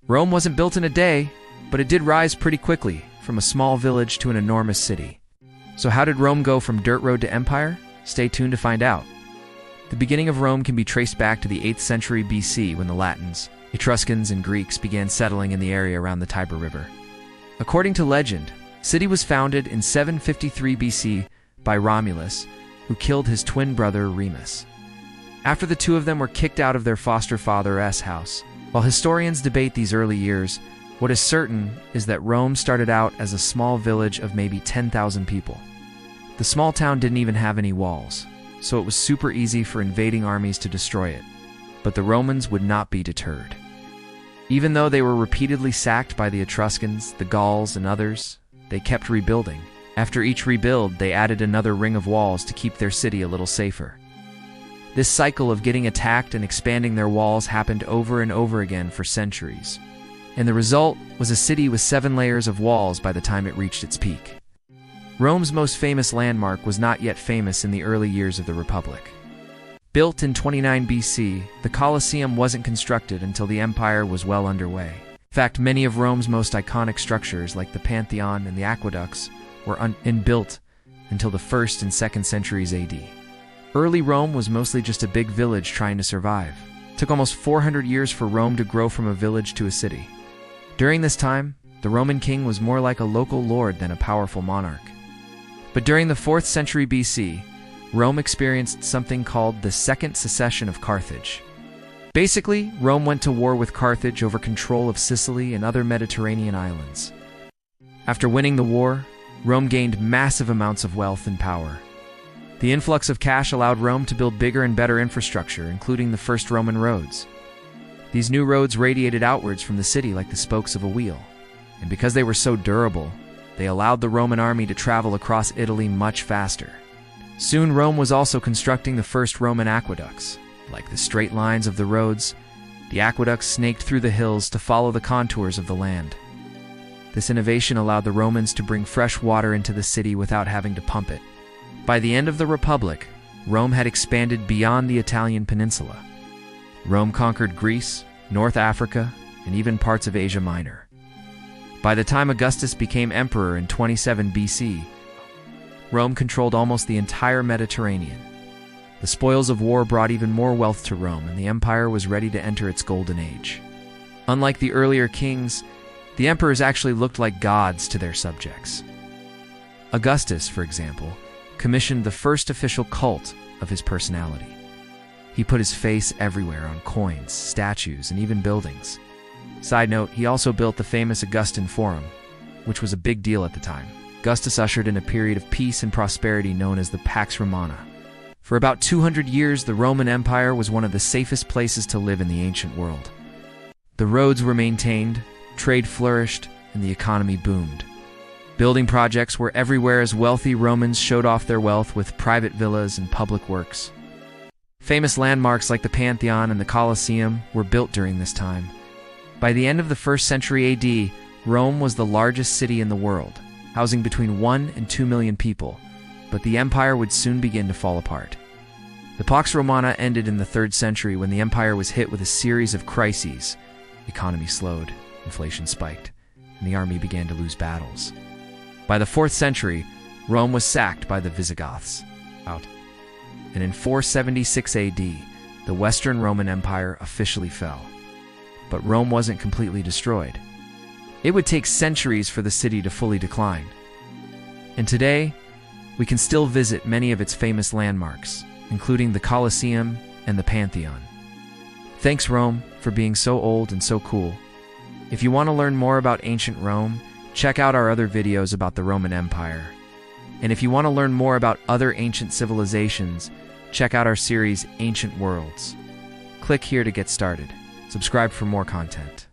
Rome wasn't built in a day, but it did rise pretty quickly, from a small village to an enormous city. So how did Rome go from dirt road to empire? Stay tuned to find out. The beginning of Rome can be traced back to the 8th century BC when the Latins, Etruscans, and Greeks began settling in the area around the Tiber River. According to legend, the city was founded in 753 BC by Romulus, who killed his twin brother Remus. After the two of them were kicked out of their foster father's house. While historians debate these early years, what is certain is that Rome started out as a small village of maybe 10,000 people. The small town didn't even have any walls, so it was super easy for invading armies to destroy it. But the Romans would not be deterred. Even though they were repeatedly sacked by the Etruscans, the Gauls, and others, they kept rebuilding. After each rebuild, they added another ring of walls to keep their city a little safer. This cycle of getting attacked and expanding their walls happened over and over again for centuries. And the result was a city with 7 layers of walls by the time it reached its peak. Rome's most famous landmark was not yet famous in the early years of the Republic. Built in 29 BC, the Colosseum wasn't constructed until the empire was well underway. In fact, many of Rome's most iconic structures, like the Pantheon and the aqueducts, were unbuilt until the 1st and 2nd centuries AD. Early Rome was mostly just a big village trying to survive. It took almost 400 years for Rome to grow from a village to a city. During this time, the Roman king was more like a local lord than a powerful monarch. But during the 4th century BC, Rome experienced something called the Second Secession of Carthage. Basically, Rome went to war with Carthage over control of Sicily and other Mediterranean islands. After winning the war, Rome gained massive amounts of wealth and power. The influx of cash allowed Rome to build bigger and better infrastructure, including the first Roman roads. These new roads radiated outwards from the city like the spokes of a wheel. And because they were so durable, they allowed the Roman army to travel across Italy much faster. Soon Rome was also constructing the first Roman aqueducts. Like the straight lines of the roads, the aqueducts snaked through the hills to follow the contours of the land. This innovation allowed the Romans to bring fresh water into the city without having to pump it. By the end of the Republic, Rome had expanded beyond the Italian peninsula. Rome conquered Greece, North Africa, and even parts of Asia Minor. By the time Augustus became emperor in 27 BC, Rome controlled almost the entire Mediterranean. The spoils of war brought even more wealth to Rome, and the empire was ready to enter its golden age. Unlike the earlier kings, the emperors actually looked like gods to their subjects. Augustus, for example, commissioned the first official cult of his personality. He put his face everywhere on coins, statues, and even buildings. Side note, he also built the famous Augustan Forum, which was a big deal at the time. Augustus ushered in a period of peace and prosperity known as the Pax Romana. For about 200 years, the Roman Empire was one of the safest places to live in the ancient world. The roads were maintained, trade flourished, and the economy boomed. Building projects were everywhere as wealthy Romans showed off their wealth with private villas and public works. Famous landmarks like the Pantheon and the Colosseum were built during this time. By the end of the 1st century AD, Rome was the largest city in the world, housing between 1 and 2 million people, but the empire would soon begin to fall apart. The Pax Romana ended in the 3rd century when the empire was hit with a series of crises. The economy slowed, inflation spiked, and the army began to lose battles. By the 4th century, Rome was sacked by the Visigoths. And in 476 AD, the Western Roman Empire officially fell. But Rome wasn't completely destroyed. It would take centuries for the city to fully decline. And today, we can still visit many of its famous landmarks, including the Colosseum and the Pantheon. Thanks, Rome, for being so old and so cool. If you want to learn more about ancient Rome, check out our other videos about the Roman Empire. And if you want to learn more about other ancient civilizations, check out our series, Ancient Worlds. Click here to get started. Subscribe for more content.